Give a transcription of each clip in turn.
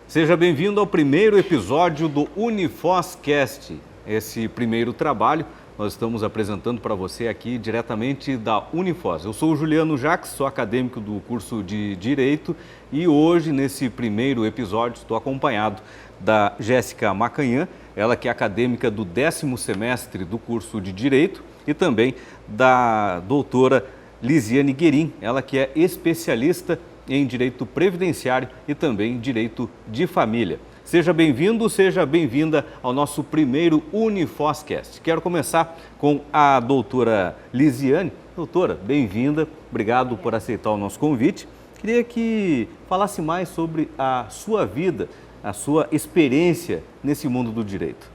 Seja bem-vindo ao primeiro episódio do Unifoscast. Esse primeiro trabalho nós estamos apresentando para você aqui diretamente da Unifos. Eu sou o Juliano Jacques, sou acadêmico do curso de Direito e hoje, nesse primeiro episódio, estou acompanhado da Jéssica Macanhã, ela que é acadêmica do 10º semestre do curso de Direito, e também da doutora Lisiane Guerin, ela que é especialista em Direito Previdenciário e também Direito de Família. Seja bem-vindo, seja bem-vinda ao nosso primeiro Unifoscast. Quero começar com a doutora Lisiane. Doutora, bem-vinda, obrigado por aceitar o nosso convite. Queria que falasse mais sobre a sua vida, a sua experiência nesse mundo do direito.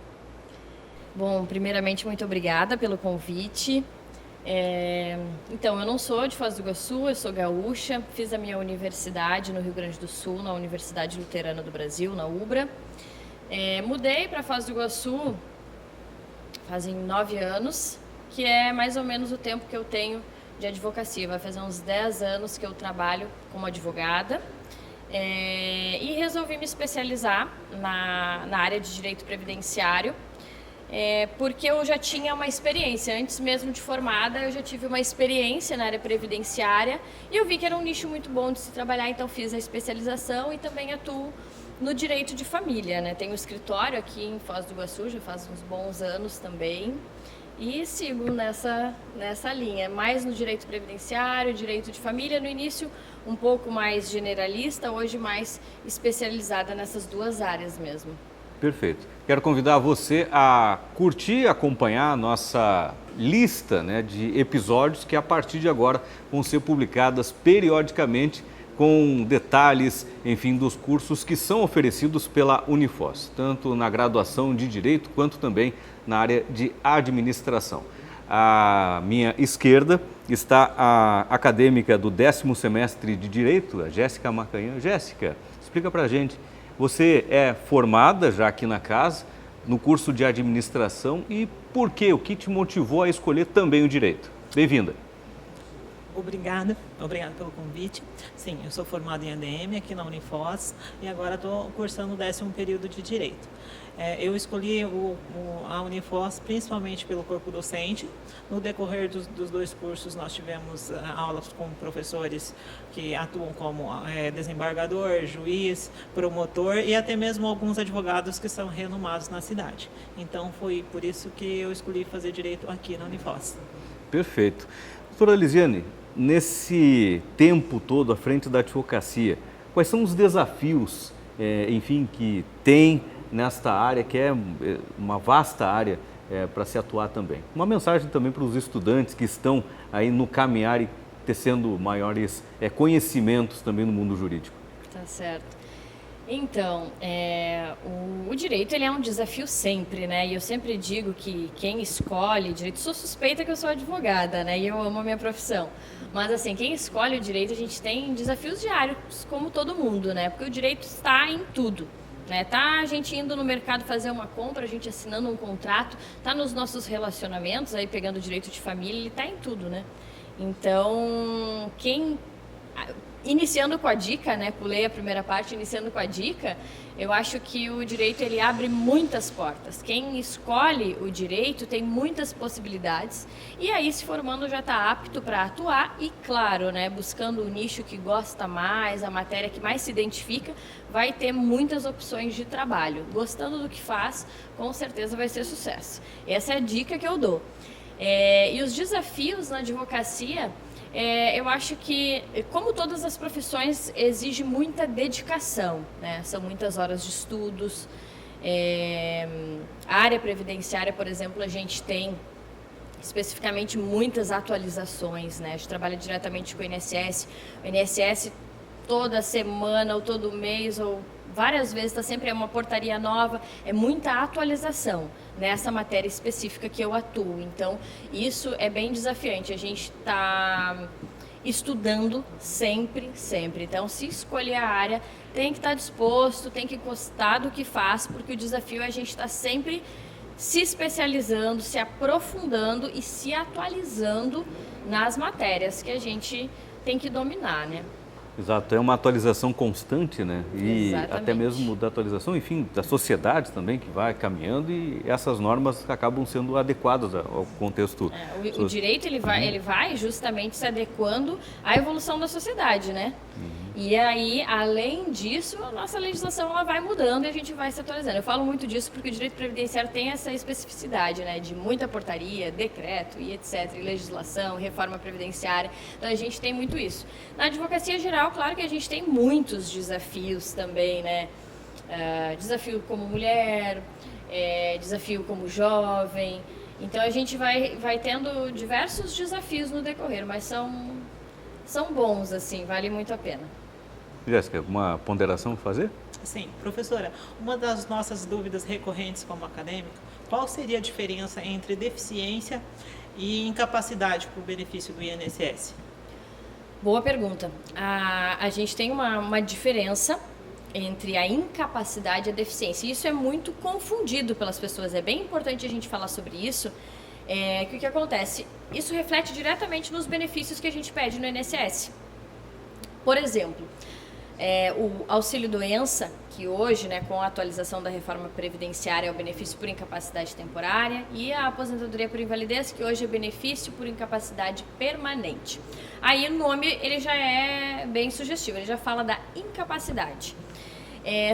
Bom, primeiramente, muito obrigada pelo convite. Então, eu não sou de Foz do Iguaçu, eu sou gaúcha, fiz a minha universidade no Rio Grande do Sul, na Universidade Luterana do Brasil, na UBRA. Mudei para Foz do Iguaçu fazem 9 anos, que é mais ou menos o tempo que eu tenho de advocacia. Vai fazer uns 10 anos que eu trabalho como advogada. E resolvi me especializar na área de direito previdenciário, porque eu já tinha uma experiência, antes mesmo de formada, eu já tive uma experiência na área previdenciária e eu vi que era um nicho muito bom de se trabalhar, então fiz a especialização e também atuo no direito de família, né? Tenho um escritório aqui em Foz do Iguaçu, já faz uns bons anos também, e sigo nessa linha, mais no direito previdenciário, direito de família, no início um pouco mais generalista, hoje mais especializada nessas duas áreas mesmo. Perfeito. Quero convidar você a curtir e acompanhar a nossa lista, de episódios que a partir de agora vão ser publicadas periodicamente com detalhes, enfim, dos cursos que são oferecidos pela Unifos, tanto na graduação de Direito quanto também na área de Administração. À minha esquerda está a acadêmica do 10º semestre de Direito, a Jéssica Macanhã. Jéssica, explica pra gente. Você é formada já aqui na casa, no curso de administração, e por quê? O que te motivou a escolher também o direito? Bem-vinda. Obrigada pelo convite. Sim, eu sou formada em ADM aqui na Unifos e agora estou cursando o 10º período de Direito. Eu escolhi a Unifos principalmente pelo corpo docente. No decorrer dos dois cursos nós tivemos aulas com professores que atuam como desembargador, juiz, promotor e até mesmo alguns advogados que são renomados na cidade. Então foi por isso que eu escolhi fazer Direito aqui na Unifos. Perfeito. Doutora Lisiane, nesse tempo todo à frente da advocacia, quais são os desafios, enfim, que tem nesta área, que é uma vasta área para se atuar também? Uma mensagem também para os estudantes que estão aí no caminhar e tecendo maiores conhecimentos também no mundo jurídico. Tá certo. Então, o direito ele é um desafio sempre, né? E eu sempre digo que quem escolhe direito, sou suspeita que eu sou advogada, né? E eu amo a minha profissão. Mas assim, quem escolhe o direito, a gente tem desafios diários, como todo mundo, né? Porque o direito está em tudo. Tá a gente indo no mercado fazer uma compra, a gente assinando um contrato, tá nos nossos relacionamentos, aí pegando o direito de família, ele tá em tudo, né? Então, iniciando com a dica, né? Pulei a primeira parte, iniciando com a dica, eu acho que o direito ele abre muitas portas. Quem escolhe o direito tem muitas possibilidades e aí se formando já está apto para atuar e, claro, né? Buscando o nicho que gosta mais, a matéria que mais se identifica, vai ter muitas opções de trabalho. Gostando do que faz, com certeza vai ser sucesso. Essa é a dica que eu dou. E os desafios na advocacia, eu acho que, como todas as profissões, exige muita dedicação, né? São muitas horas de estudos. A área previdenciária, por exemplo, a gente tem especificamente muitas atualizações, né? A gente trabalha diretamente com o INSS. O INSS toda semana ou todo mês ou várias vezes está sempre uma portaria nova, é muita atualização nessa matéria específica que eu atuo. Então, isso é bem desafiante. A gente está estudando sempre. Então, se escolher a área, tem que estar disposto, tem que gostar do que faz, porque o desafio é a gente estar sempre se especializando, se aprofundando e se atualizando nas matérias que a gente tem que dominar, né? Exato, é uma atualização constante, né? E Exatamente. até mesmo da atualização, enfim, da sociedade também, que vai caminhando e essas normas acabam sendo adequadas ao contexto. O direito ele vai justamente se adequando à evolução da sociedade, né? E aí, além disso, a nossa legislação ela vai mudando e a gente vai se atualizando. Eu falo muito disso porque o direito previdenciário tem essa especificidade, né? De muita portaria, decreto e etc. E legislação, reforma previdenciária. Então, a gente tem muito isso. Na advocacia geral, claro que a gente tem muitos desafios também, né? Desafio como mulher, desafio como jovem. Então, a gente vai tendo diversos desafios no decorrer, mas são bons, assim, vale muito a pena. Jéssica, alguma ponderação a fazer? Sim, professora, uma das nossas dúvidas recorrentes como acadêmico, qual seria a diferença entre deficiência e incapacidade para o benefício do INSS? Boa pergunta. A gente tem uma diferença entre a incapacidade e a deficiência. Isso é muito confundido pelas pessoas. É bem importante a gente falar sobre isso. Que o que acontece? Isso reflete diretamente nos benefícios que a gente pede no INSS. Por exemplo, o auxílio-doença, que hoje, né, com a atualização da reforma previdenciária, é o benefício por incapacidade temporária, e a aposentadoria por invalidez, que hoje é benefício por incapacidade permanente. Aí o nome ele já é bem sugestivo, ele já fala da incapacidade.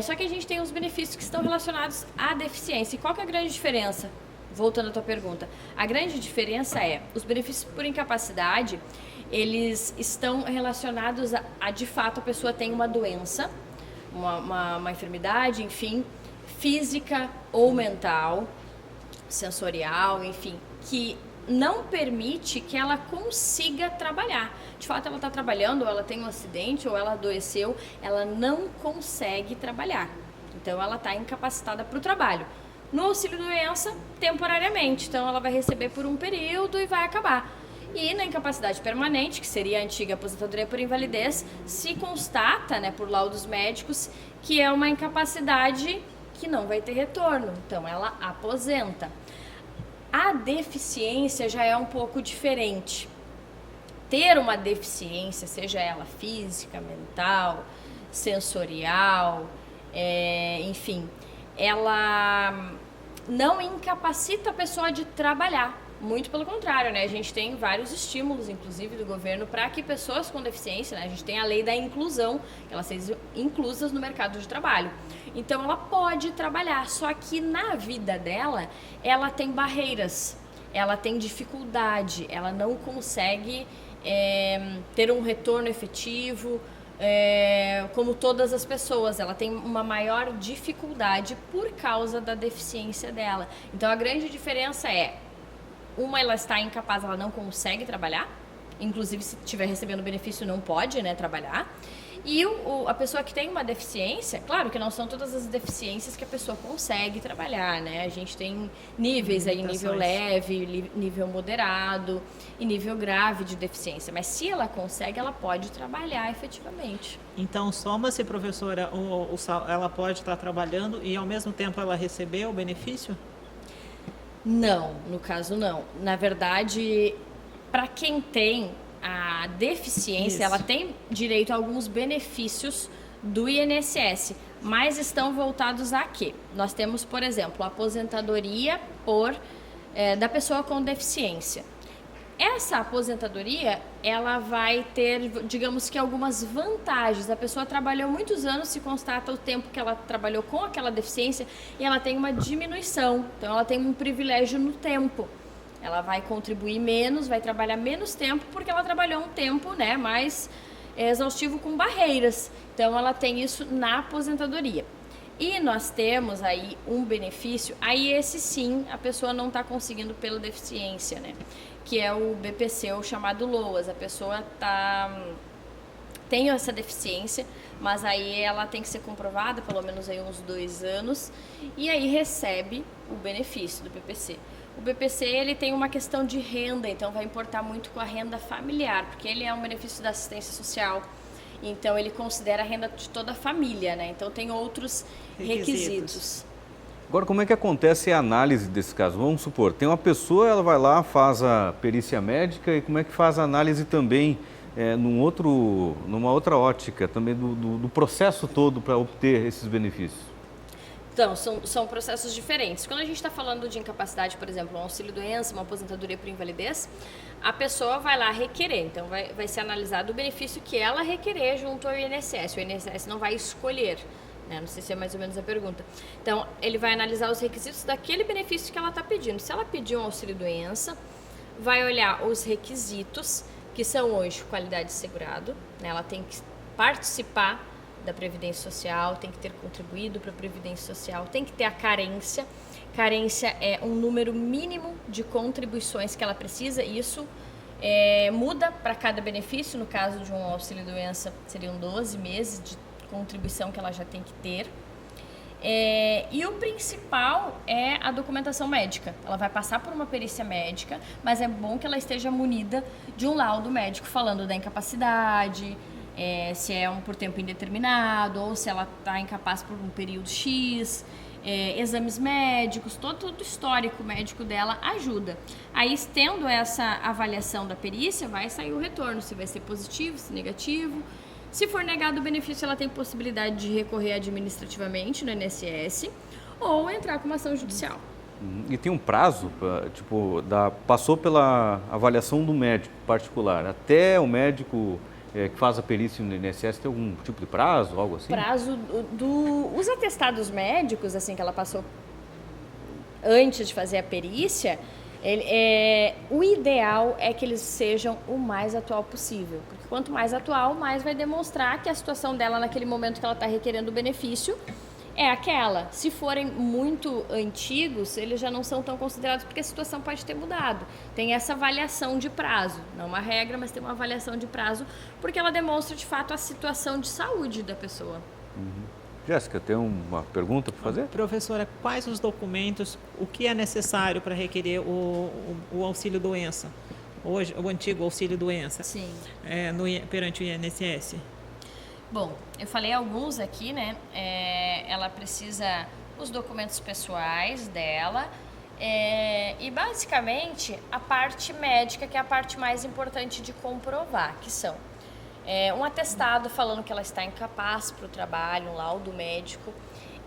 Só que a gente tem os benefícios que estão relacionados à deficiência. E qual que é a grande diferença? Voltando à tua pergunta, a grande diferença os benefícios por incapacidade, eles estão relacionados a de fato, a pessoa tem uma doença, uma enfermidade, enfim, física ou mental, sensorial, enfim, que não permite que ela consiga trabalhar. De fato, ela está trabalhando, ou ela tem um acidente, ou ela adoeceu, ela não consegue trabalhar. Então, ela está incapacitada para o trabalho. No auxílio-doença, temporariamente. Então, ela vai receber por um período e vai acabar. E na incapacidade permanente, que seria a antiga aposentadoria por invalidez, se constata, né, por laudos médicos, que é uma incapacidade que não vai ter retorno. Então, ela aposenta. A deficiência já é um pouco diferente. Ter uma deficiência, seja ela física, mental, sensorial, enfim, ela não incapacita a pessoa de trabalhar. Muito pelo contrário, né? A gente tem vários estímulos, inclusive, do governo para que pessoas com deficiência, né? A gente tem a lei da inclusão, que elas sejam inclusas no mercado de trabalho. Então, ela pode trabalhar, só que na vida dela, ela tem barreiras, ela tem dificuldade, ela não consegue ter um retorno efetivo, como todas as pessoas, ela tem uma maior dificuldade por causa da deficiência dela. Então, a grande diferença ela está incapaz, ela não consegue trabalhar, inclusive se estiver recebendo benefício não pode, né, trabalhar. E a pessoa que tem uma deficiência, claro que não são todas as deficiências que a pessoa consegue trabalhar, né? A gente tem níveis aí, nível leve, nível moderado e nível grave de deficiência. Mas se ela consegue, ela pode trabalhar efetivamente. Então, soma-se, professora, ela pode estar trabalhando e ao mesmo tempo ela receber o benefício? Não, no caso não. Na verdade, para quem tem a deficiência, ela tem direito a alguns benefícios do INSS, mas estão voltados a quê? Nós temos, por exemplo, a aposentadoria da pessoa com deficiência. Essa aposentadoria, ela vai ter, digamos que algumas vantagens. A pessoa trabalhou muitos anos, se constata o tempo que ela trabalhou com aquela deficiência e ela tem uma diminuição. Então, ela tem um privilégio no tempo. Ela vai contribuir menos, vai trabalhar menos tempo, porque ela trabalhou um tempo, né, mais exaustivo com barreiras. Então, ela tem isso na aposentadoria. E nós temos aí um benefício, aí esse sim, a pessoa não está conseguindo pela deficiência, né? Que é o BPC, o chamado LOAS. A pessoa tem essa deficiência, mas aí ela tem que ser comprovada, pelo menos aí uns 2 anos, e aí recebe o benefício do BPC. O BPC, ele tem uma questão de renda, então vai importar muito com a renda familiar, porque ele é um benefício da assistência social, então ele considera a renda de toda a família, né? Então tem outros requisitos. Agora, como é que acontece a análise desse caso? Vamos supor, tem uma pessoa, ela vai lá, faz a perícia médica e como é que faz a análise também numa outra ótica também do processo todo para obter esses benefícios? Então, são processos diferentes. Quando a gente está falando de incapacidade, por exemplo, um auxílio-doença, uma aposentadoria por invalidez, a pessoa vai lá requerer. Então, vai ser analisado o benefício que ela requerer junto ao INSS. O INSS não vai escolher, né? Não sei se é mais ou menos a pergunta. Então, ele vai analisar os requisitos daquele benefício que ela está pedindo. Se ela pedir um auxílio-doença, vai olhar os requisitos, que são hoje qualidade de segurado, né? Ela tem que participar da Previdência Social, tem que ter contribuído para a Previdência Social, tem que ter a carência. Carência é um número mínimo de contribuições que ela precisa, e isso muda para cada benefício. No caso de um auxílio-doença, seriam 12 meses de contribuição que ela já tem que ter. E o principal é a documentação médica. Ela vai passar por uma perícia médica, mas é bom que ela esteja munida de um laudo médico falando da incapacidade, se é por tempo indeterminado ou se ela está incapaz por um período X, exames médicos, todo o histórico médico dela ajuda. Aí, tendo essa avaliação da perícia, vai sair o retorno, se vai ser positivo, se negativo. Se for negado o benefício, ela tem possibilidade de recorrer administrativamente no INSS ou entrar com uma ação judicial. E tem um prazo, passou pela avaliação do médico particular, até o médico que faz a perícia no INSS, tem algum tipo de prazo, algo assim? Prazo os atestados médicos, assim, que ela passou antes de fazer a perícia, o ideal é que eles sejam o mais atual possível, porque quanto mais atual, mais vai demonstrar que a situação dela naquele momento que ela está requerendo o benefício é aquela. Se forem muito antigos, eles já não são tão considerados porque a situação pode ter mudado. Tem essa avaliação de prazo, não uma regra, mas tem uma avaliação de prazo, porque ela demonstra de fato a situação de saúde da pessoa. Jéssica, tem uma pergunta para fazer? Professora, quais os documentos, o que é necessário para requerer o auxílio-doença? Hoje, o antigo auxílio-doença. Sim. Perante o INSS? Bom, eu falei alguns aqui, né? Ela precisa os documentos pessoais dela e basicamente a parte médica, que é a parte mais importante de comprovar, que são um atestado falando que ela está incapaz para o trabalho, um laudo médico,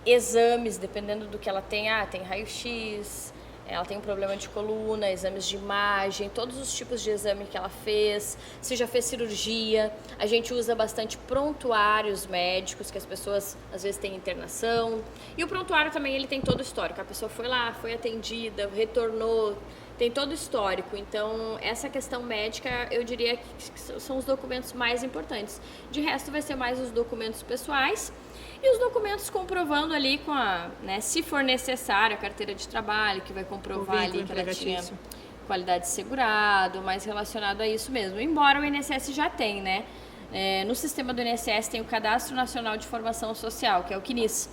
exames, dependendo do que ela tem, tem raio-x, ela tem um problema de coluna, exames de imagem, todos os tipos de exame que ela fez, se já fez cirurgia. A gente usa bastante prontuários médicos, que as pessoas às vezes têm internação. E o prontuário também, ele tem todo o histórico. A pessoa foi lá, foi atendida, retornou, tem todo o histórico. Então, essa questão médica, eu diria que são os documentos mais importantes. De resto, vai ser mais os documentos pessoais. E os documentos comprovando ali se for necessário, a carteira de trabalho, que vai comprovar ali que ela tinha qualidade de segurado, mais relacionado a isso mesmo. Embora o INSS já tem, né? No sistema do INSS tem o Cadastro Nacional de Formação Social, que é o CNIS.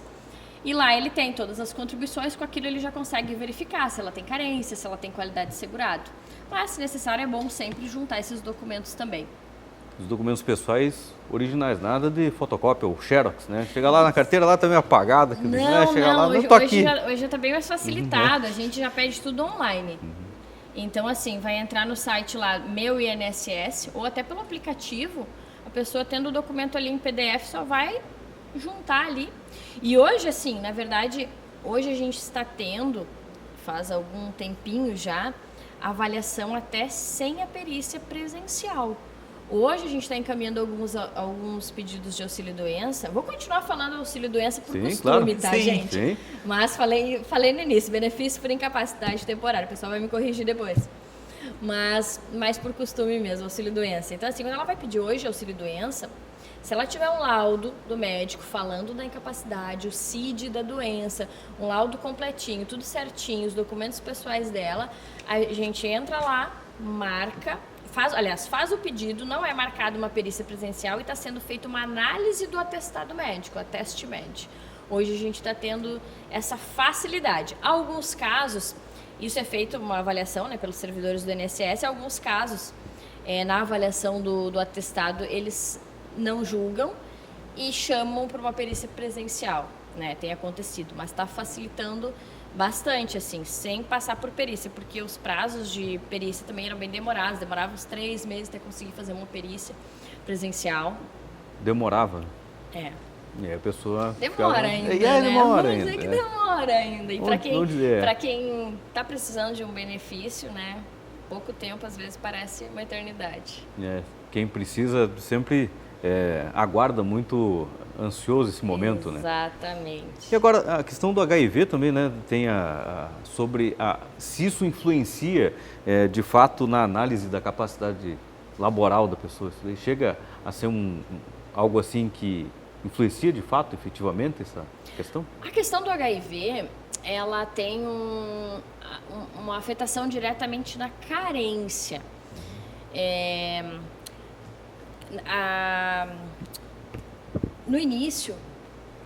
E lá ele tem todas as contribuições, com aquilo ele já consegue verificar se ela tem carência, se ela tem qualidade de segurado. Mas, se necessário, é bom sempre juntar esses documentos também. Os documentos pessoais originais, nada de fotocópia ou xerox, né? Chega lá na carteira, lá também apagada. Hoje já está bem mais facilitado, a gente já pede tudo online. Então, assim, vai entrar no site lá, Meu INSS, ou até pelo aplicativo, a pessoa tendo o documento ali em PDF só vai juntar ali. E hoje, assim, na verdade, hoje a gente está tendo, faz algum tempinho já, avaliação até sem a perícia presencial. Hoje a gente está encaminhando alguns pedidos de auxílio-doença. Vou continuar falando auxílio-doença por costume, claro. Tá, sim, gente? Sim. Mas falei no início, benefício por incapacidade temporária. O pessoal vai me corrigir depois. Mas mais por costume mesmo, auxílio-doença. Então, assim, quando ela vai pedir hoje auxílio-doença, se ela tiver um laudo do médico falando da incapacidade, o CID da doença, um laudo completinho, tudo certinho, os documentos pessoais dela, a gente entra lá, marca, faz o pedido, não é marcado uma perícia presencial e está sendo feita uma análise do atestado médico, a TestMed. Hoje a gente está tendo essa facilidade. Alguns casos, isso é feito uma avaliação, né, pelos servidores do INSS, alguns casos, na avaliação do atestado, eles não julgam e chamam para uma perícia presencial, né? Tem acontecido, mas está facilitando Bastante, assim, sem passar por perícia, porque os prazos de perícia também eram bem demorados, demorava uns 3 meses até conseguir fazer uma perícia presencial. Demorava? É. E aí a pessoa... Demora ainda, né? Demora ainda. Vamos dizer que demora ainda. E Vamos para quem está precisando de um benefício, né, pouco tempo às vezes parece uma eternidade. Quem precisa sempre aguarda muito ansioso esse momento, né? Exatamente. E agora, a questão do HIV também, né? Tem se isso influencia, de fato, na análise da capacidade laboral da pessoa. Isso daí chega a ser algo assim que influencia, de fato, efetivamente, essa questão? A questão do HIV, ela tem uma afetação diretamente na carência. No início,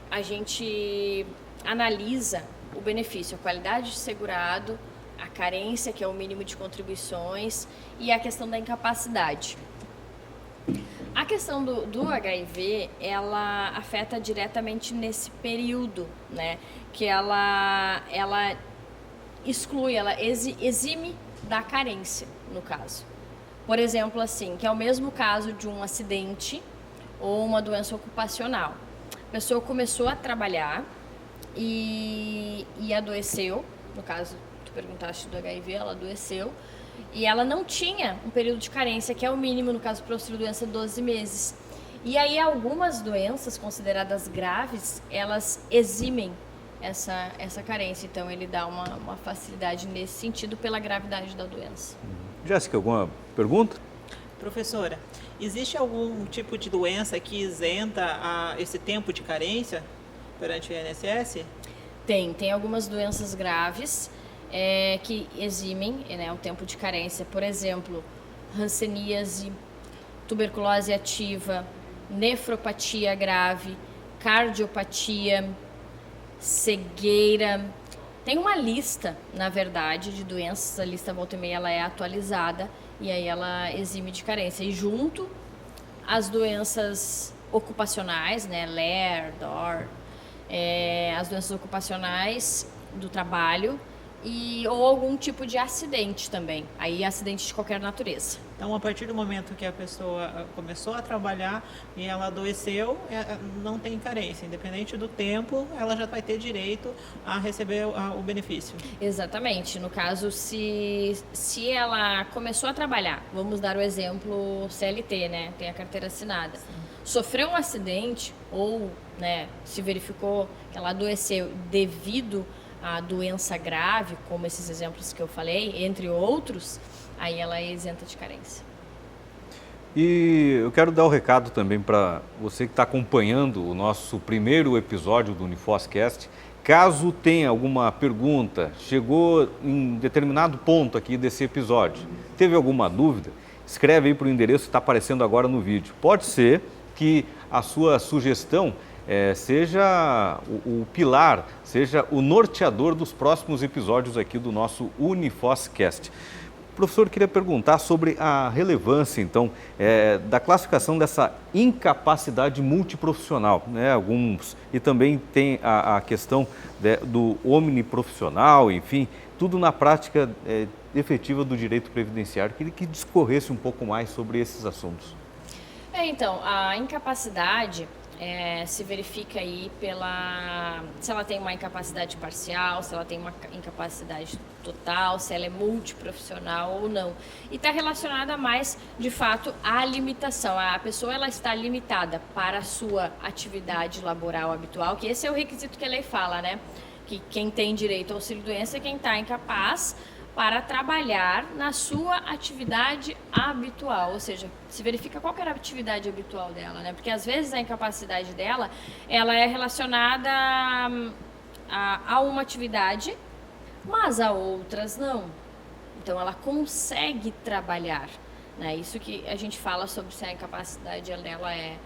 a gente analisa o benefício, a qualidade de segurado, a carência, que é o mínimo de contribuições, e a questão da incapacidade. A questão do HIV, ela afeta diretamente nesse período, né? Que ela exclui, ela exime da carência, no caso. Por exemplo, assim, que é o mesmo caso de um acidente ou uma doença ocupacional. A pessoa começou a trabalhar e adoeceu, no caso, tu perguntaste do HIV, ela adoeceu, e ela não tinha um período de carência, que é o mínimo, no caso, para auxílio doença, 12 meses. E aí, algumas doenças consideradas graves, elas eximem essa carência. Então, ele dá uma facilidade nesse sentido pela gravidade da doença. Jéssica, alguma pergunta? Professora, existe algum tipo de doença que isenta esse tempo de carência perante o INSS? Tem algumas doenças graves que eximem, né, o tempo de carência. Por exemplo, hanseníase, tuberculose ativa, nefropatia grave, cardiopatia, cegueira. Tem uma lista, na verdade, de doenças, a lista volta e meia ela é atualizada e aí ela exime de carência. E junto as doenças ocupacionais, né, LER, DOR, as doenças ocupacionais do trabalho ou algum tipo de acidente também, aí acidente de qualquer natureza. Então, a partir do momento que a pessoa começou a trabalhar e ela adoeceu, não tem carência. Independente do tempo, ela já vai ter direito a receber o benefício. Exatamente. No caso, se ela começou a trabalhar, vamos dar o exemplo CLT, né? Tem a carteira assinada. Sim. Sofreu um acidente ou, né, se verificou que ela adoeceu devido a doença grave, como esses exemplos que eu falei, entre outros, aí ela é isenta de carência. E eu quero dar o recado também para você que está acompanhando o nosso primeiro episódio do Unifoscast. Caso tenha alguma pergunta, chegou em determinado ponto aqui desse episódio, teve alguma dúvida, escreve aí para o endereço que está aparecendo agora no vídeo. Pode ser que a sua sugestão seja o pilar, seja o norteador dos próximos episódios aqui do nosso Unifoscast. Professor, queria perguntar sobre a relevância, então, da classificação dessa incapacidade multiprofissional, né? E também tem a questão do omniprofissional, enfim, tudo na prática efetiva do direito previdenciário. Queria que discorresse um pouco mais sobre esses assuntos. Então, a incapacidade se verifica aí se ela tem uma incapacidade parcial, se ela tem uma incapacidade total, se ela é multiprofissional ou não. E está relacionada mais, de fato, à limitação. A pessoa ela está limitada para a sua atividade laboral habitual, que esse é o requisito que a lei fala, né? Que quem tem direito ao auxílio-doença é quem está incapaz para trabalhar na sua atividade habitual, ou seja, se verifica qual que era a atividade habitual dela, né? Porque às vezes a incapacidade dela, ela é relacionada a uma atividade, mas a outras não. Então ela consegue trabalhar, né? Isso que a gente fala sobre se a incapacidade dela é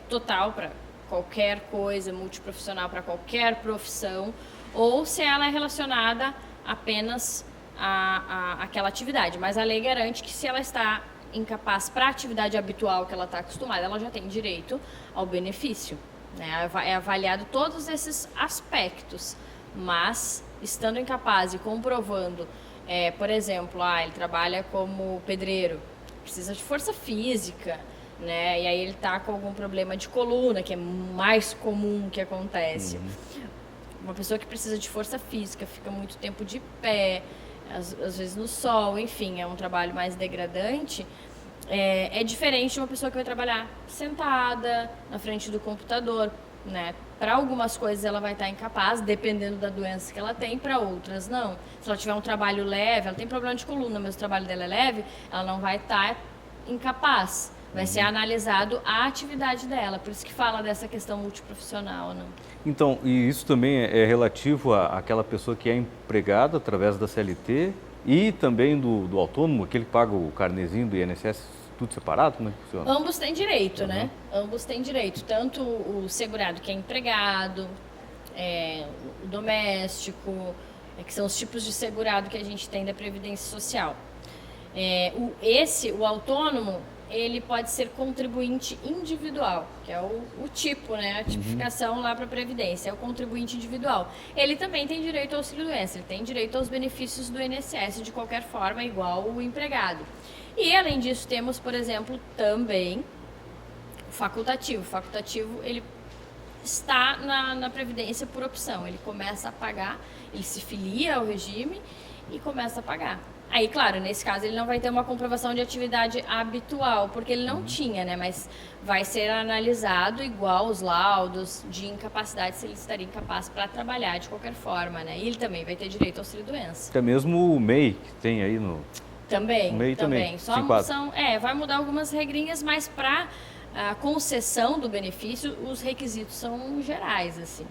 total para qualquer coisa, multiprofissional para qualquer profissão, ou se ela é relacionada apenas aquela atividade, mas a lei garante que se ela está incapaz para a atividade habitual que ela está acostumada, ela já tem direito ao benefício, né? É avaliado todos esses aspectos, mas estando incapaz e comprovando, por exemplo, ele trabalha como pedreiro, precisa de força física, né? E aí ele está com algum problema de coluna, que é mais comum que acontece. Uma pessoa que precisa de força física, fica muito tempo de pé, às vezes no sol, enfim, é um trabalho mais degradante. É diferente de uma pessoa que vai trabalhar sentada, na frente do computador, né? Para algumas coisas ela vai estar incapaz, dependendo da doença que ela tem, para outras não. Se ela tiver um trabalho leve, ela tem problema de coluna, mas o trabalho dela é leve, ela não vai estar incapaz. Vai ser analisado a atividade dela, por isso que fala dessa questão multiprofissional, né? Então, e isso também é relativo àquela pessoa que é empregada através da CLT e também do autônomo, aquele que paga o carnezinho do INSS, tudo separado, como é que funciona? Ambos têm direito, né? Ambos têm direito, tanto o segurado que é empregado, o doméstico, que são os tipos de segurado que a gente tem da Previdência Social. O autônomo, ele pode ser contribuinte individual, que é o tipo, né? A tipificação lá para a Previdência, é o contribuinte individual. Ele também tem direito ao auxílio-doença, ele tem direito aos benefícios do INSS de qualquer forma, igual o empregado. E, além disso, temos, por exemplo, também o facultativo. O facultativo, ele está na Previdência por opção, ele começa a pagar, ele se filia ao regime e começa a pagar. Aí, claro, nesse caso ele não vai ter uma comprovação de atividade habitual, porque ele não tinha, né? Mas vai ser analisado igual os laudos de incapacidade, se ele estaria incapaz para trabalhar de qualquer forma, né? E ele também vai ter direito ao auxílio-doença. Até mesmo o MEI, que tem aí no... Também, o MEI também. Só vai mudar algumas regrinhas, mas para a concessão do benefício, os requisitos são gerais, assim.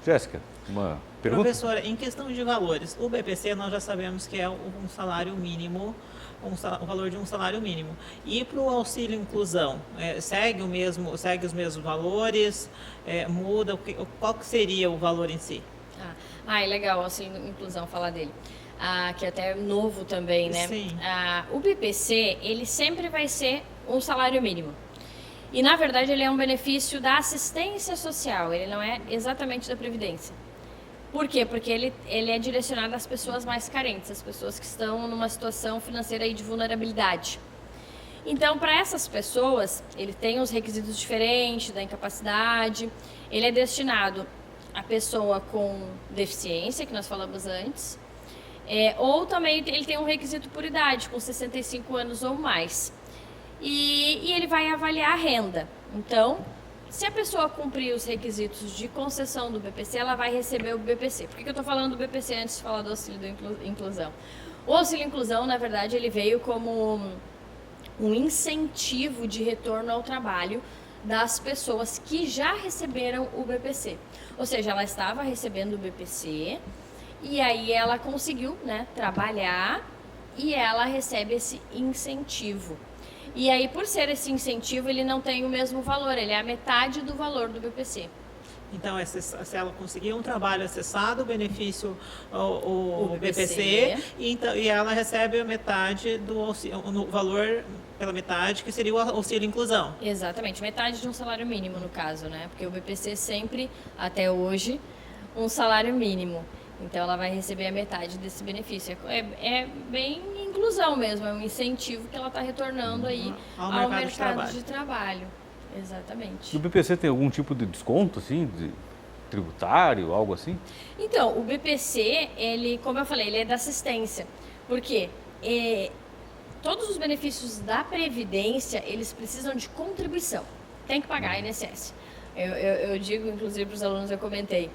Jéssica, uma pergunta? Professora, em questão de valores, o BPC nós já sabemos que é um salário mínimo, o valor de um salário mínimo. E para o auxílio inclusão, segue os mesmos valores, muda, qual que seria o valor em si? É legal o auxílio inclusão falar dele. Que é até novo também, né? Sim. O BPC, ele sempre vai ser um salário mínimo. E, na verdade, ele é um benefício da assistência social, ele não é exatamente da Previdência. Por quê? Porque ele é direcionado às pessoas mais carentes, às pessoas que estão numa situação financeira aí de vulnerabilidade. Então, para essas pessoas, ele tem uns requisitos diferentes da incapacidade, ele é destinado à pessoa com deficiência, que nós falamos antes, ou também ele tem um requisito por idade, com 65 anos ou mais. E ele vai avaliar a renda. Então, se a pessoa cumprir os requisitos de concessão do BPC, ela vai receber o BPC. Por que eu estou falando do BPC antes de falar do auxílio inclusão? O auxílio inclusão, na verdade, ele veio como um incentivo de retorno ao trabalho das pessoas que já receberam o BPC. Ou seja, ela estava recebendo o BPC e aí ela conseguiu, né, trabalhar e ela recebe esse incentivo. E aí, por ser esse incentivo, ele não tem o mesmo valor, ele é a metade do valor do BPC. Então, se ela conseguir um trabalho acessado, o benefício, o BPC, e ela recebe a metade do valor pela metade, que seria o auxílio inclusão. Exatamente, metade de um salário mínimo, no caso, né? Porque o BPC sempre, até hoje, um salário mínimo. Então, ela vai receber a metade desse benefício. É bem inclusão mesmo, é um incentivo que ela está retornando aí ao mercado de trabalho. Exatamente. E o BPC tem algum tipo de desconto, assim, tributário, algo assim? Então, o BPC, ele, como eu falei, ele é da assistência. Porque todos os benefícios da Previdência, eles precisam de contribuição. Tem que pagar a INSS. Eu digo, inclusive, para os alunos, eu comentei.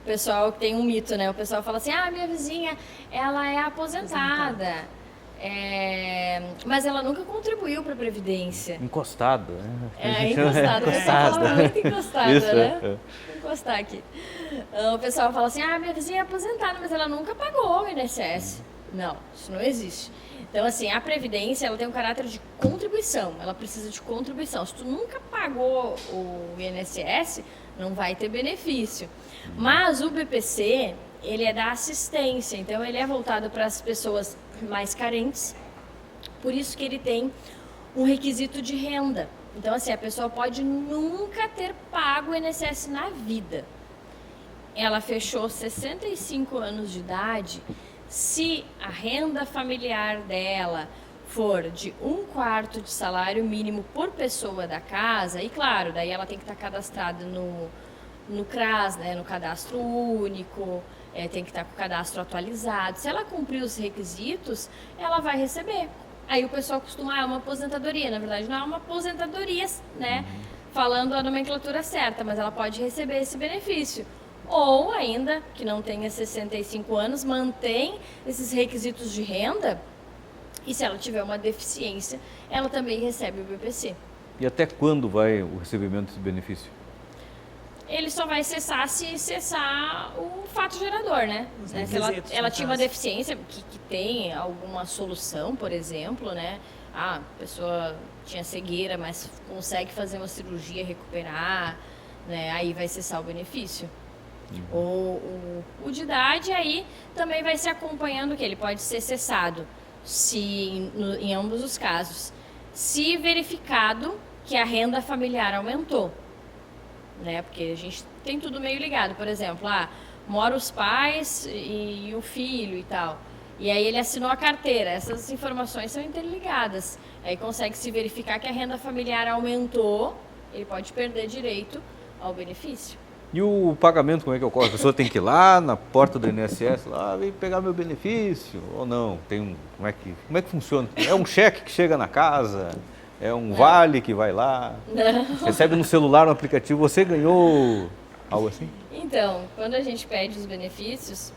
O pessoal tem um mito, né? O pessoal fala assim, minha vizinha, ela é aposentada. Mas ela nunca contribuiu para a Previdência. Encostada, né? Encostada. Encostada. Muito encostada, Isso, né? Vou encostar aqui. O pessoal fala assim, minha vizinha é aposentada, mas ela nunca pagou o INSS. Não, isso não existe. Então, assim, a Previdência, ela tem um caráter de contribuição. Ela precisa de contribuição. Se tu nunca pagou o INSS, não vai ter benefício. Mas o BPC, ele é da assistência. Então, ele é voltado para as pessoas mais carentes. Por isso que ele tem um requisito de renda. Então, assim, a pessoa pode nunca ter pago o INSS na vida. ela fechou 65 anos de idade, se a renda familiar dela for de 1/4 de salário mínimo por pessoa da casa, e claro, daí ela tem que estar cadastrada no CRAS, né, no Cadastro Único, tem que estar com o cadastro atualizado. Se ela cumprir os requisitos, ela vai receber. Aí o pessoal costuma, é uma aposentadoria. Na verdade, não é uma aposentadoria, né? Falando a nomenclatura certa, mas ela pode receber esse benefício. Ou ainda, que não tenha 65 anos, mantém esses requisitos de renda e se ela tiver uma deficiência, ela também recebe o BPC. E até quando vai o recebimento desse benefício? Ele só vai cessar se cessar o fato gerador, né? Se ela tinha uma deficiência que tem alguma solução, por exemplo, né? A pessoa tinha cegueira, mas consegue fazer uma cirurgia, recuperar, né? Aí vai cessar o benefício. O de idade aí também vai se acompanhando, que ele pode ser cessado em ambos os casos, se verificado que a renda familiar aumentou. Né? Porque a gente tem tudo meio ligado. Por exemplo, mora os pais e o filho e tal. E aí ele assinou a carteira. Essas informações são interligadas. Aí consegue se verificar que a renda familiar aumentou, ele pode perder direito ao benefício. E o pagamento, como é que ocorre? A pessoa tem que ir lá na porta do INSS, lá, vem pegar meu benefício, ou não? Como é que funciona? É um cheque que chega na casa? É um vale que vai lá? Não. Recebe no celular um aplicativo, você ganhou algo assim? Então, quando a gente pede os benefícios,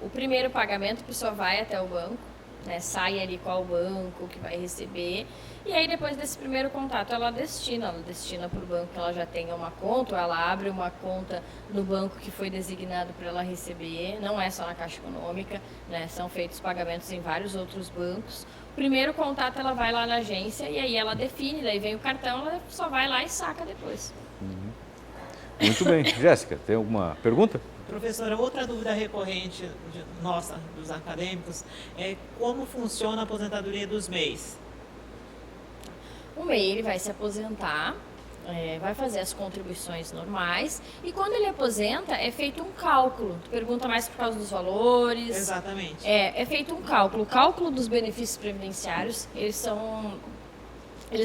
o primeiro pagamento a pessoa vai até o banco, né, sai ali qual banco que vai receber, e aí depois desse primeiro contato ela destina para o banco que ela já tenha uma conta, ou ela abre uma conta no banco que foi designado para ela receber, não é só na Caixa Econômica, né, são feitos pagamentos em vários outros bancos. Primeiro contato ela vai lá na agência e aí ela define, daí vem o cartão, ela só vai lá e saca depois. Muito bem. Jéssica, tem alguma pergunta? Professora, outra dúvida recorrente nossa, dos acadêmicos, é como funciona a aposentadoria dos MEIs? O MEI ele vai se aposentar, vai fazer as contribuições normais e quando ele aposenta é feito um cálculo. Tu pergunta mais por causa dos valores. Exatamente. É feito um cálculo. O cálculo dos benefícios previdenciários, eles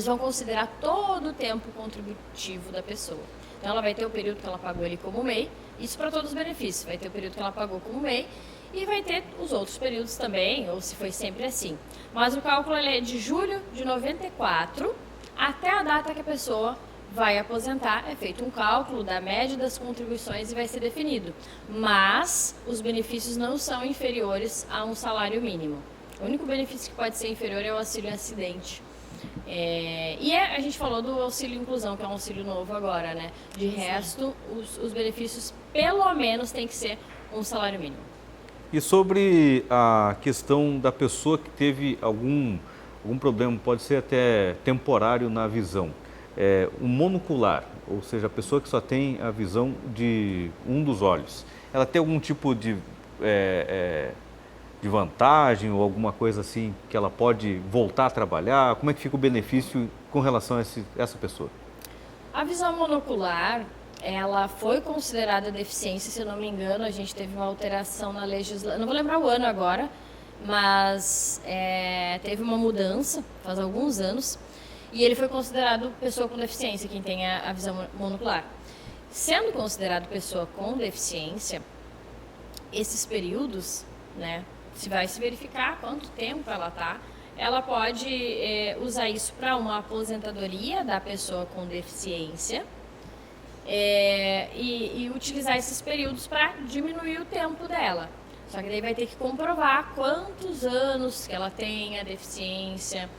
vão considerar todo o tempo contributivo da pessoa. Então ela vai ter o período que ela pagou ali como MEI, isso para todos os benefícios. Vai ter o período que ela pagou como MEI e vai ter os outros períodos também, ou se foi sempre assim. Mas o cálculo ele é de julho de 94 até a data que a pessoa vai aposentar, é feito um cálculo da média das contribuições e vai ser definido. Mas os benefícios não são inferiores a um salário mínimo. O único benefício que pode ser inferior é o auxílio acidente. A gente falou do auxílio inclusão, que é um auxílio novo agora, né? De resto, os benefícios pelo menos tem que ser um salário mínimo. E sobre a questão da pessoa que teve algum problema, pode ser até temporário na visão, um monocular, ou seja, a pessoa que só tem a visão de um dos olhos, ela tem algum tipo de vantagem ou alguma coisa assim que ela pode voltar a trabalhar? Como é que fica o benefício com relação a essa pessoa? A visão monocular, ela foi considerada deficiência, se eu não me engano, a gente teve uma alteração na legislação, não vou lembrar o ano agora, mas teve uma mudança faz alguns anos e ele foi considerado pessoa com deficiência, quem tem a visão monocular. Sendo considerado pessoa com deficiência, esses períodos, né, se vai se verificar quanto tempo ela pode usar isso para uma aposentadoria da pessoa com deficiência e utilizar esses períodos para diminuir o tempo dela. Só que daí vai ter que comprovar quantos anos que ela tem a deficiência,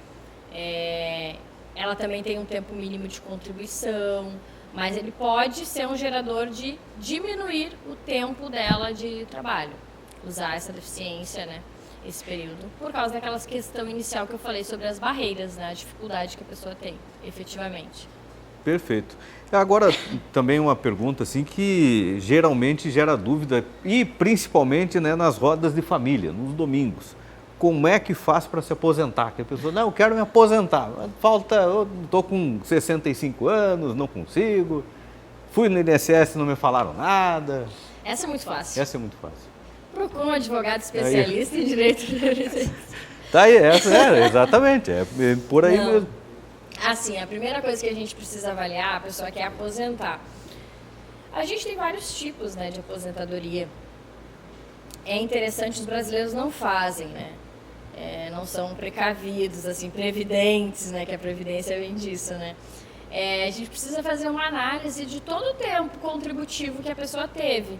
ela também tem um tempo mínimo de contribuição, mas ele pode ser um gerador de diminuir o tempo dela de trabalho, usar essa deficiência, né, esse período, por causa daquela questão inicial que eu falei sobre as barreiras, né, a dificuldade que a pessoa tem, efetivamente. Perfeito. Agora, também uma pergunta assim que geralmente gera dúvida, e principalmente, né, nas rodas de família, nos domingos. Como é que faz para se aposentar? Que a pessoa, não, eu quero me aposentar, eu estou com 65 anos, não consigo. Fui no INSS, não me falaram nada. Essa é muito fácil. Essa é muito fácil. Procura um advogado especialista em direito de previdência. Tá aí, essa exatamente, é por aí Não. mesmo. Assim, a primeira coisa que a gente precisa avaliar, a pessoa quer aposentar. A gente tem vários tipos, né, de aposentadoria. É interessante, os brasileiros não fazem, né? Não são precavidos, assim, previdentes, né? Que a previdência vem disso, né? A gente precisa fazer uma análise de todo o tempo contributivo que a pessoa teve.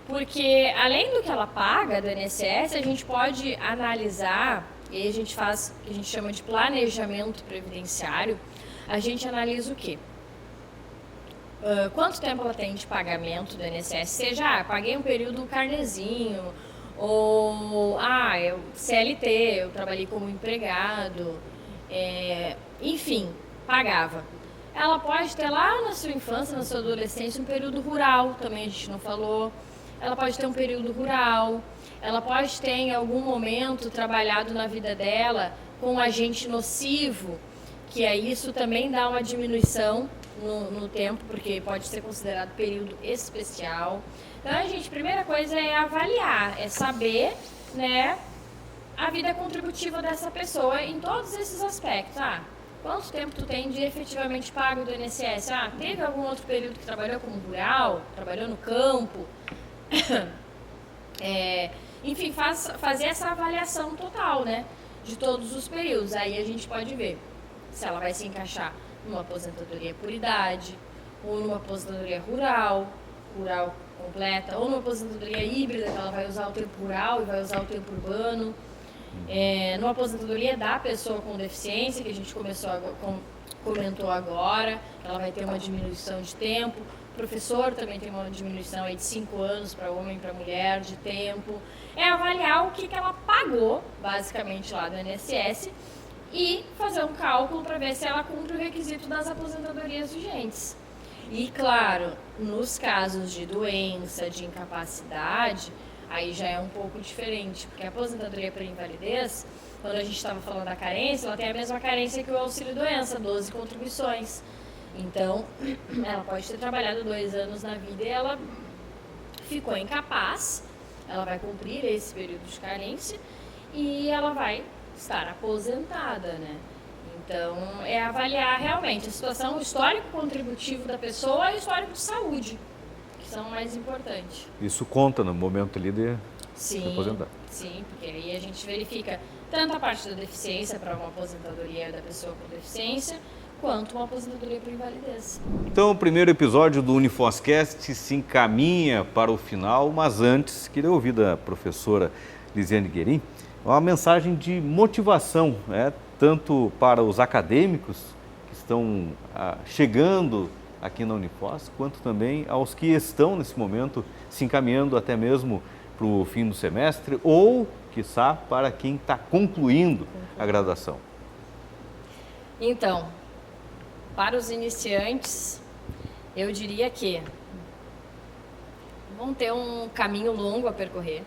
Porque, além do que ela paga do INSS, a gente pode analisar, e aí a gente faz o que a gente chama de planejamento previdenciário, a gente analisa o quê? Quanto tempo ela tem de pagamento do INSS, seja, paguei um período carnezinho, ou, eu CLT, eu trabalhei como empregado, enfim, pagava. Ela pode ter lá na sua infância, na sua adolescência, um período rural, também a gente não falou. Ela pode ter um período rural, ela pode ter em algum momento trabalhado na vida dela com um agente nocivo, que aí isso também dá uma diminuição no tempo, porque pode ser considerado período especial. Então, a primeira coisa é avaliar, é saber, né, a vida contributiva dessa pessoa em todos esses aspectos. Quanto tempo tu tem de efetivamente pago do INSS? Teve algum outro período que trabalhou como rural, trabalhou no campo? Enfim, fazer essa avaliação total, né, de todos os períodos. Aí a gente pode ver se ela vai se encaixar numa aposentadoria por idade, ou numa aposentadoria rural completa, ou numa aposentadoria híbrida, que ela vai usar o tempo rural e vai usar o tempo urbano. Numa aposentadoria da pessoa com deficiência, que a gente comentou agora, ela vai ter uma diminuição de tempo. O professor também tem uma diminuição aí de 5 anos para homem e para mulher de tempo. Avaliar o que ela pagou, basicamente, lá do INSS e fazer um cálculo para ver se ela cumpre o requisito das aposentadorias vigentes. E, claro, nos casos de doença, de incapacidade, aí já é um pouco diferente, porque a aposentadoria por invalidez, quando a gente estava falando da carência, ela tem a mesma carência que o auxílio-doença, 12 contribuições. Então, ela pode ter trabalhado 2 anos na vida e ela ficou incapaz, ela vai cumprir esse período de carência e ela vai estar aposentada, né? Então, avaliar realmente a situação, o histórico contributivo da pessoa e o histórico de saúde, que são mais importantes. Isso conta no momento ali de aposentar. Sim, porque aí a gente verifica tanto a parte da deficiência para uma aposentadoria da pessoa com deficiência, quanto uma aposentadoria por invalidez. Então, o primeiro episódio do Unifoscast se encaminha para o final, mas antes, queria ouvir da professora Lisiane Guerin uma mensagem de motivação, tanto para os acadêmicos que estão chegando aqui na Unifos, quanto também aos que estão nesse momento se encaminhando até mesmo para o fim do semestre ou, quiçá, para quem está concluindo a graduação. Então, para os iniciantes, eu diria que vão ter um caminho longo a percorrer.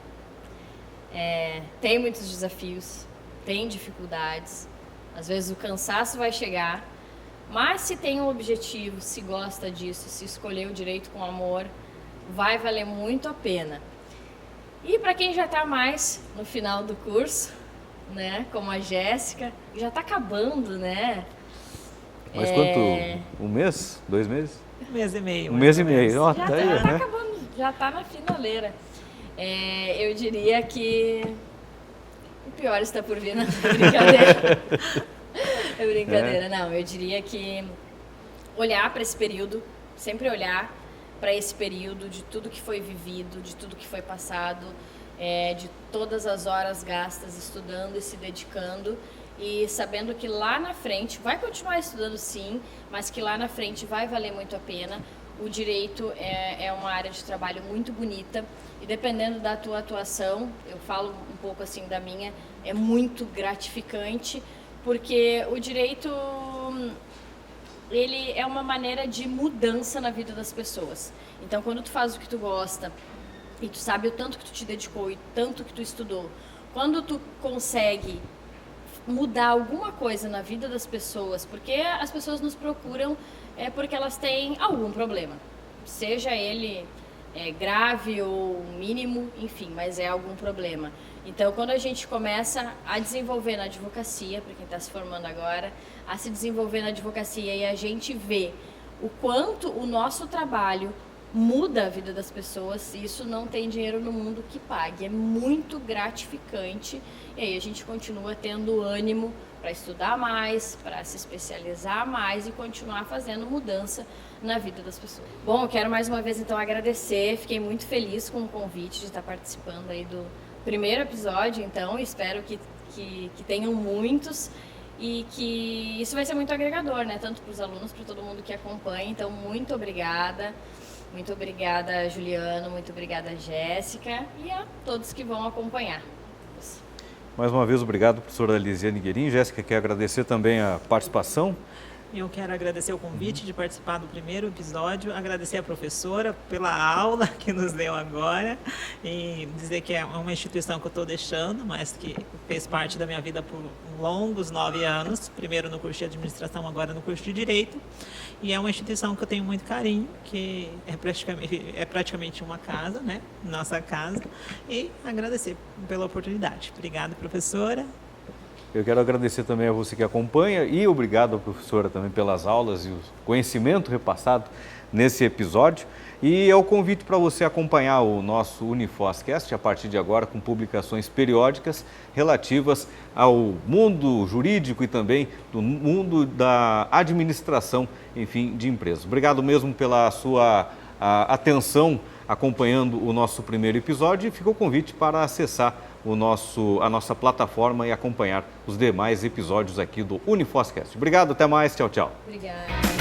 Tem muitos desafios, tem dificuldades, às vezes o cansaço vai chegar, mas se tem um objetivo, se gosta disso, se escolher o direito com amor, vai valer muito a pena. E para quem já está mais no final do curso, né, como a Jéssica, já está acabando, né? Mas quanto? 1 mês? 2 meses? 1 mês e meio. 1 mês e meio. Já está acabando, já está na finaleira. Eu diria que o pior está por vir, não, é brincadeira. É brincadeira, não. Eu diria que olhar para esse período, sempre olhar para esse período de tudo que foi vivido, de tudo que foi passado, de todas as horas gastas estudando e se dedicando e sabendo que lá na frente, vai continuar estudando sim, mas que lá na frente vai valer muito a pena. O direito é uma área de trabalho muito bonita e dependendo da tua atuação, eu falo um pouco assim da minha, é muito gratificante, porque o direito, ele é uma maneira de mudança na vida das pessoas. Então, quando tu faz o que tu gosta e tu sabe o tanto que tu te dedicou e tanto que tu estudou, quando tu consegue mudar alguma coisa na vida das pessoas, porque as pessoas nos procuram porque elas têm algum problema. seja ele grave ou mínimo, enfim, mas é algum problema. Então, quando a gente começa a desenvolver na advocacia, para quem está se formando agora, a se desenvolver na advocacia e a gente vê o quanto o nosso trabalho muda a vida das pessoas, isso não tem dinheiro no mundo que pague. É muito gratificante e aí a gente continua tendo ânimo para estudar mais, para se especializar mais e continuar fazendo mudança na vida das pessoas. Bom, eu quero mais uma vez então agradecer, fiquei muito feliz com o convite de estar participando aí do primeiro episódio, então espero que tenham muitos e que isso vai ser muito agregador, né? Tanto para os alunos, para todo mundo que acompanha, então muito obrigada. Muito obrigada, Juliano, muito obrigada, Jéssica, e a todos que vão acompanhar. Mais uma vez, obrigado, professora Lisiane Guerin. Jéssica, quer agradecer também a participação? Eu quero agradecer o convite de participar do primeiro episódio, agradecer a professora pela aula que nos deu agora e dizer que é uma instituição que eu estou deixando, mas que fez parte da minha vida por longos 9 anos, primeiro no curso de administração, agora no curso de direito, e é uma instituição que eu tenho muito carinho, que é praticamente uma casa, né, nossa casa, e agradecer pela oportunidade. Obrigada, professora. Eu quero agradecer também a você que acompanha e obrigado à professora também pelas aulas e o conhecimento repassado nesse episódio. E é o convite para você acompanhar o nosso Unifoscast a partir de agora com publicações periódicas relativas ao mundo jurídico e também do mundo da administração, enfim, de empresas. Obrigado mesmo pela sua atenção acompanhando o nosso primeiro episódio e fica o convite para acessar a nossa plataforma e acompanhar os demais episódios aqui do Unifoscast. Obrigado, até mais, tchau, tchau. Obrigada.